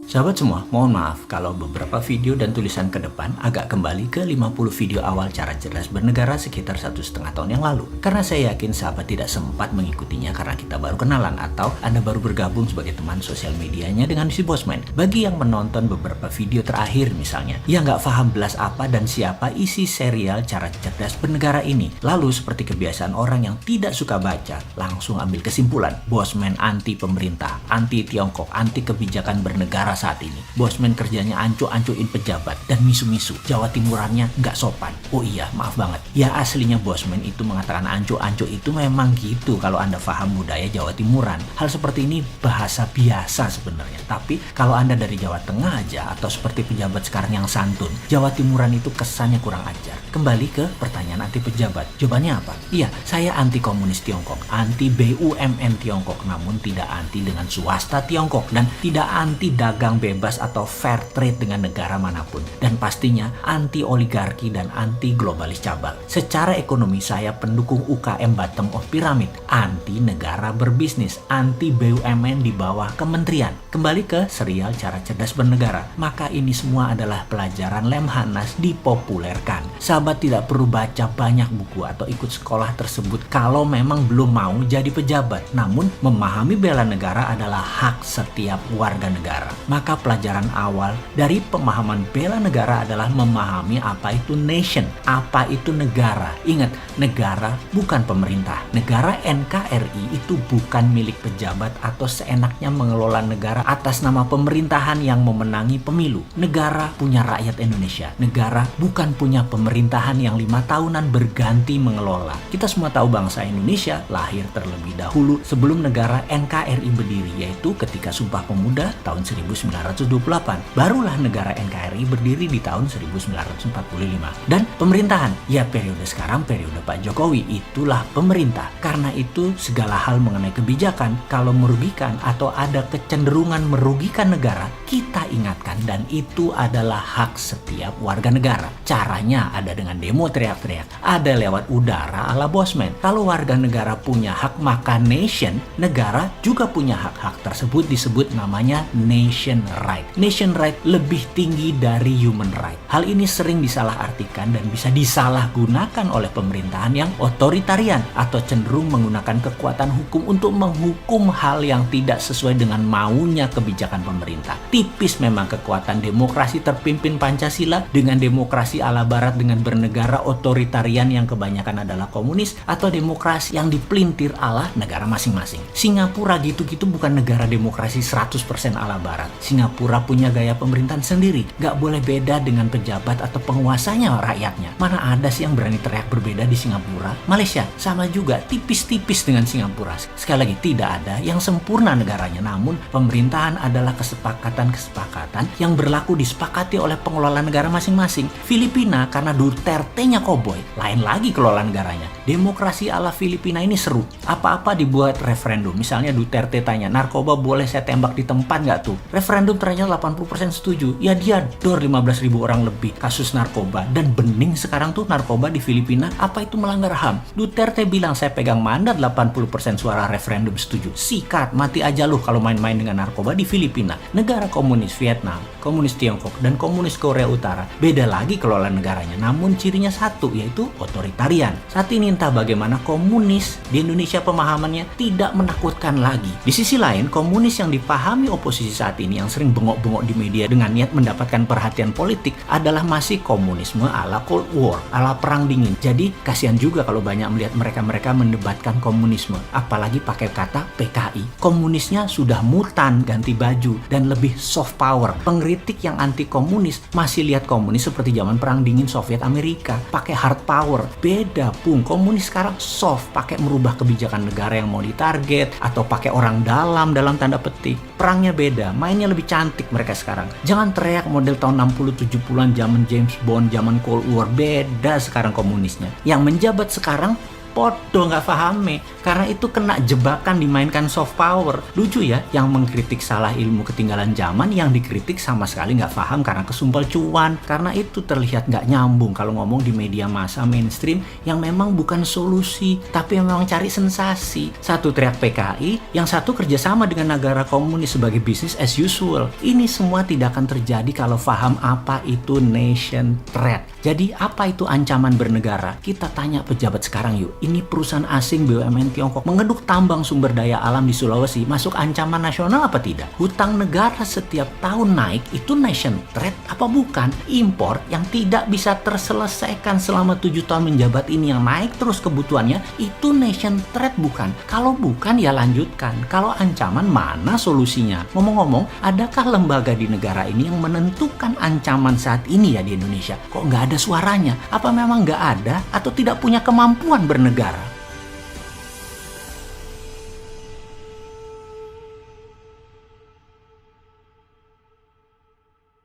Sahabat semua, mohon maaf kalau beberapa video dan tulisan ke depan agak kembali ke 50 video awal cara cerdas bernegara sekitar 1,5 tahun yang lalu. Karena saya yakin sahabat tidak sempat mengikutinya karena kita baru kenalan atau Anda baru bergabung sebagai teman sosial medianya dengan si Bosman. Bagi yang menonton beberapa video terakhir misalnya, yang nggak paham belas apa dan siapa isi serial cara cerdas bernegara ini. Lalu seperti kebiasaan orang yang tidak suka baca, langsung ambil kesimpulan. Bosman anti pemerintah, anti Tiongkok, anti kebijakan bernegara saat ini. Bosman kerjanya ancu-ancuin pejabat dan misu-misu. Jawa Timurannya nggak sopan. Oh iya, maaf banget. Ya aslinya Bosman itu mengatakan ancu-ancu itu memang gitu kalau Anda paham budaya Jawa Timuran. Hal seperti ini bahasa biasa sebenarnya. Tapi kalau Anda dari Jawa Tengah aja atau seperti pejabat sekarang yang santun, Jawa Timuran itu kesannya kurang ajar. Kembali ke pertanyaan anti pejabat. Jawabannya apa? Iya, saya anti komunis Tiongkok, anti BUMN Tiongkok, namun tidak anti dengan swasta Tiongkok dan tidak anti dagang bebas atau fair trade dengan negara manapun, dan pastinya anti oligarki dan anti globalis cabal. Secara ekonomi saya pendukung UKM bottom of pyramid, anti negara berbisnis, anti BUMN di bawah kementerian. Kembali ke serial cara cerdas bernegara, maka ini semua adalah pelajaran Lemhanas dipopulerkan. Sahabat tidak perlu baca banyak buku atau ikut sekolah tersebut kalau memang belum mau jadi pejabat. Namun memahami bela negara adalah hak setiap warga negara. Maka pelajaran awal dari pemahaman bela negara adalah memahami apa itu nation, apa itu negara. Ingat, negara bukan pemerintah. Negara NKRI itu bukan milik pejabat atau seenaknya mengelola negara atas nama pemerintahan yang memenangi pemilu. Negara punya rakyat Indonesia. Negara bukan punya pemerintahan yang 5 tahunan berganti mengelola. Kita semua tahu bangsa Indonesia lahir terlebih dahulu sebelum negara NKRI berdiri, yaitu ketika Sumpah Pemuda tahun 1928. Barulah negara NKRI berdiri di tahun 1945. Dan pemerintahan, ya periode sekarang periode Pak Jokowi, itulah pemerintah. Karena itu segala hal mengenai kebijakan kalau merugikan atau ada kecenderungan merugikan negara, kita ingatkan, dan itu adalah hak setiap warga negara. Caranya ada dengan demo teriak-teriak, ada lewat udara ala Bosman. Kalau warga negara punya hak maka nation, negara juga punya hak-hak tersebut disebut namanya nation right. Nation right lebih tinggi dari human right. Hal ini sering disalahartikan dan bisa disalahgunakan oleh pemerintahan yang otoritarian atau cenderung menggunakan kekuatan hukum untuk menghukum hal yang tidak sesuai dengan maunya kebijakan pemerintah. Tipis memang kekuatan demokrasi terpimpin Pancasila dengan demokrasi ala barat dengan bernegara otoritarian yang kebanyakan adalah komunis, atau demokrasi yang dipelintir ala negara masing-masing. Singapura gitu-gitu bukan negara demokrasi 100% ala barat. Singapura punya gaya pemerintahan sendiri, gak boleh beda dengan pejabat atau penguasanya rakyatnya. Mana ada sih yang berani teriak berbeda di Singapura? Malaysia sama juga, tipis-tipis dengan Singapura. Sekali lagi, tidak ada yang sempurna negaranya, namun pemerintahan adalah kesepakatan-kesepakatan yang berlaku disepakati oleh pengelola negara masing-masing. Filipina karena Duterte-nya koboi, lain lagi kelola negaranya. Demokrasi ala Filipina ini seru. Apa-apa dibuat referendum. Misalnya Duterte tanya, narkoba boleh saya tembak di tempat nggak tuh? Referendum ternyata 80% setuju. Ya dia dor 15.000 orang lebih kasus narkoba. Dan bening sekarang tuh narkoba di Filipina. Apa itu melanggar HAM? Duterte bilang saya pegang mandat 80% suara referendum setuju. Sikat, mati aja lu kalau main-main dengan narkoba di Filipina. Negara komunis Vietnam, komunis Tiongkok, dan komunis Korea Utara. Beda lagi kelola negaranya. Namun cirinya satu, yaitu otoritarian. Saat ini entah bagaimana komunis di Indonesia pemahamannya tidak menakutkan lagi. Di sisi lain, komunis yang dipahami oposisi saat ini yang sering bengok-bengok di media dengan niat mendapatkan perhatian politik adalah masih komunisme ala Cold War, ala Perang Dingin. Jadi kasihan juga kalau banyak melihat mereka-mereka mendebatkan komunisme, apalagi pakai kata PKI. Komunisnya sudah mutan, ganti baju, dan lebih soft power. Pengkritik yang anti komunis masih lihat komunis seperti zaman Perang Dingin Soviet Amerika, pakai hard power. Beda pun, komunis sekarang soft, pakai merubah kebijakan negara yang mau ditarget atau pakai orang dalam tanda petik. Perangnya beda, mainnya lebih cantik mereka sekarang. Jangan teriak model tahun 60-70-an zaman James Bond, zaman Cold War. Beda sekarang komunisnya. Yang menjabat sekarang podo nggak pahame. Karena itu kena jebakan dimainkan soft power. Lucu ya, yang mengkritik salah ilmu ketinggalan zaman, yang dikritik sama sekali nggak paham karena kesumpel cuan. Karena itu terlihat nggak nyambung kalau ngomong di media massa mainstream yang memang bukan solusi, tapi memang cari sensasi. Satu teriak PKI, yang satu kerjasama dengan negara komunis sebagai business as usual. Ini semua tidak akan terjadi kalau paham apa itu nation threat. Jadi apa itu ancaman bernegara? Kita tanya pejabat sekarang yuk. Ini perusahaan asing BUMN Tiongkok mengeduk tambang sumber daya alam di Sulawesi masuk ancaman nasional apa tidak? Hutang negara setiap tahun naik itu nation threat apa bukan? Impor yang tidak bisa terselesaikan selama 7 tahun menjabat ini yang naik terus kebutuhannya itu nation threat bukan? Kalau bukan ya lanjutkan. Kalau ancaman mana solusinya? Ngomong-ngomong, adakah lembaga di negara ini yang menentukan ancaman saat ini ya di Indonesia? Kok nggak ada suaranya? Apa memang nggak ada atau tidak punya kemampuan bernegara?